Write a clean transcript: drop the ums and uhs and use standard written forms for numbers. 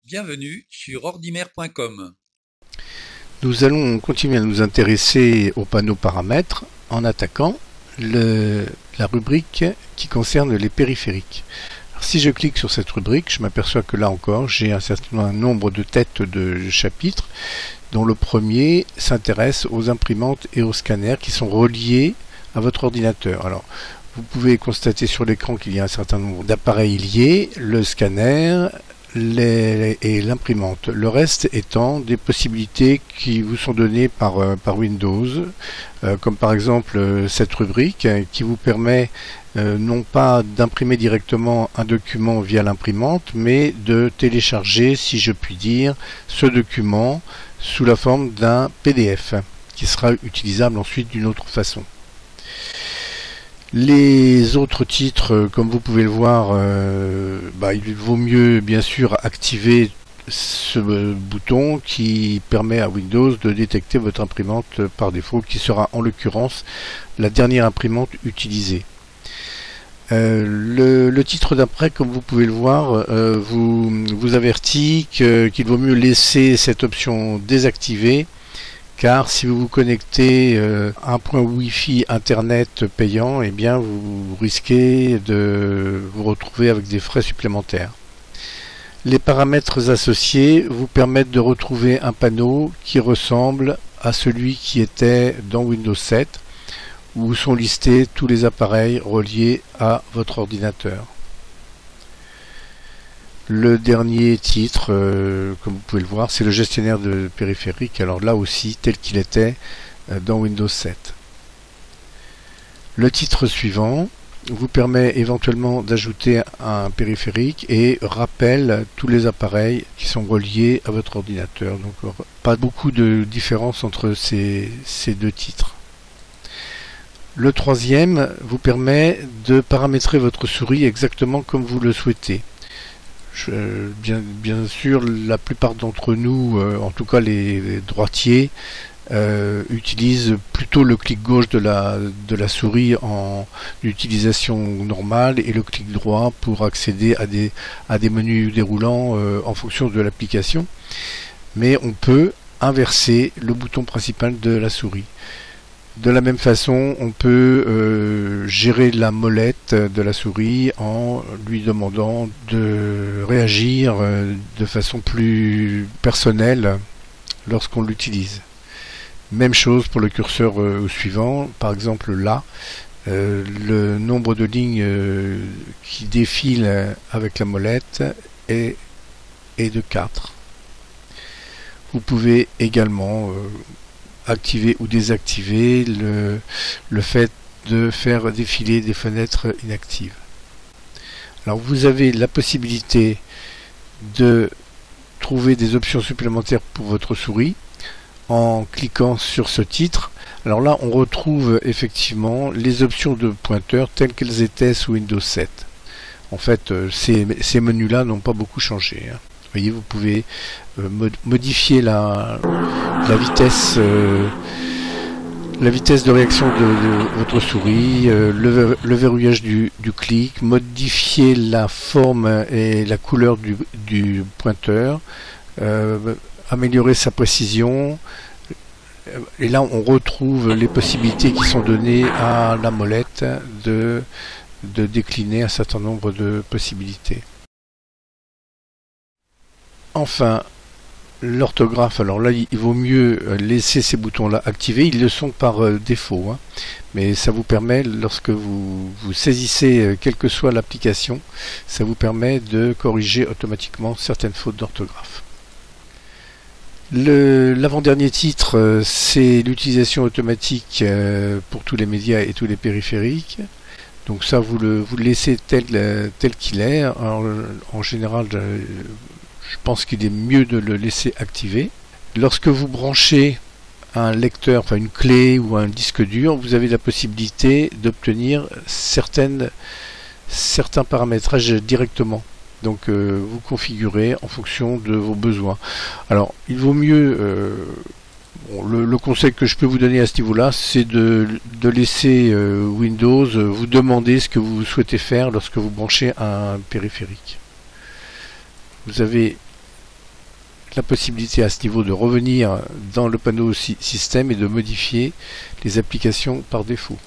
Bienvenue sur ordimer.com. Nous allons continuer à nous intéresser au panneau paramètres en attaquant la rubrique qui concerne les périphériques. Alors, si je clique sur cette rubrique, je m'aperçois que là encore, j'ai un certain nombre de têtes de chapitres, dont le premier s'intéresse aux imprimantes et aux scanners qui sont reliés à votre ordinateur. Alors, vous pouvez constater sur l'écran qu'il y a un certain nombre d'appareils liés, le scanner et l'imprimante. Le reste étant des possibilités qui vous sont données par Windows, comme par exemple cette rubrique qui vous permet non pas d'imprimer directement un document via l'imprimante, mais de télécharger, si je puis dire, ce document sous la forme d'un PDF qui sera utilisable ensuite d'une autre façon. Les autres titres, comme vous pouvez le voir, il vaut mieux bien sûr activer ce bouton qui permet à Windows de détecter votre imprimante par défaut, qui sera en l'occurrence la dernière imprimante utilisée. Le titre d'après, comme vous pouvez le voir, vous avertit qu'il vaut mieux laisser cette option désactivée, car si vous vous connectez à un point Wi-Fi Internet payant, eh bien vous risquez de vous retrouver avec des frais supplémentaires. Les paramètres associés vous permettent de retrouver un panneau qui ressemble à celui qui était dans Windows 7, où sont listés tous les appareils reliés à votre ordinateur. Le dernier titre, comme vous pouvez le voir, c'est le gestionnaire de périphériques, alors là aussi tel qu'il était dans Windows 7. Le titre suivant vous permet éventuellement d'ajouter un périphérique et rappelle tous les appareils qui sont reliés à votre ordinateur. Donc pas beaucoup de différence entre ces deux titres. Le troisième vous permet de paramétrer votre souris exactement comme vous le souhaitez. Bien sûr, la plupart d'entre nous, en tout cas les droitiers, utilisent plutôt le clic gauche de la souris en utilisation normale et le clic droit pour accéder à des menus déroulants en fonction de l'application. Mais on peut inverser le bouton principal de la souris. De la même façon, on peut gérer la molette de la souris en lui demandant de réagir de façon plus personnelle lorsqu'on l'utilise. Même chose pour le curseur au suivant, par exemple là, le nombre de lignes qui défilent avec la molette est de 4. Vous pouvez également activer ou désactiver le fait de faire défiler des fenêtres inactives. Alors vous avez la possibilité de trouver des options supplémentaires pour votre souris en cliquant sur ce titre. Alors là on retrouve effectivement les options de pointeur telles qu'elles étaient sous Windows 7. En fait ces menus là n'ont pas beaucoup changé, hein. Vous voyez, vous pouvez modifier la vitesse de réaction de votre souris, le verrouillage du clic, modifier la forme et la couleur du pointeur, améliorer sa précision. Et là on retrouve les possibilités qui sont données à la molette de décliner un certain nombre de possibilités. Enfin, l'orthographe, alors là il vaut mieux laisser ces boutons là activés, ils le sont par défaut, hein. Mais ça vous permet, lorsque vous saisissez quelle que soit l'application, ça vous permet de corriger automatiquement certaines fautes d'orthographe. L'avant-dernier titre, c'est l'utilisation automatique pour tous les médias et tous les périphériques. Donc ça vous le laissez tel qu'il est. Alors, en général, je pense qu'il est mieux de le laisser activer. Lorsque vous branchez un lecteur, enfin une clé ou un disque dur, vous avez la possibilité d'obtenir certains paramétrages directement. Donc vous configurez en fonction de vos besoins. Alors il vaut mieux, le conseil que je peux vous donner à ce niveau-là, c'est de laisser Windows vous demander ce que vous souhaitez faire lorsque vous branchez un périphérique. Vous avez la possibilité à ce niveau de revenir dans le panneau système et de modifier les applications par défaut.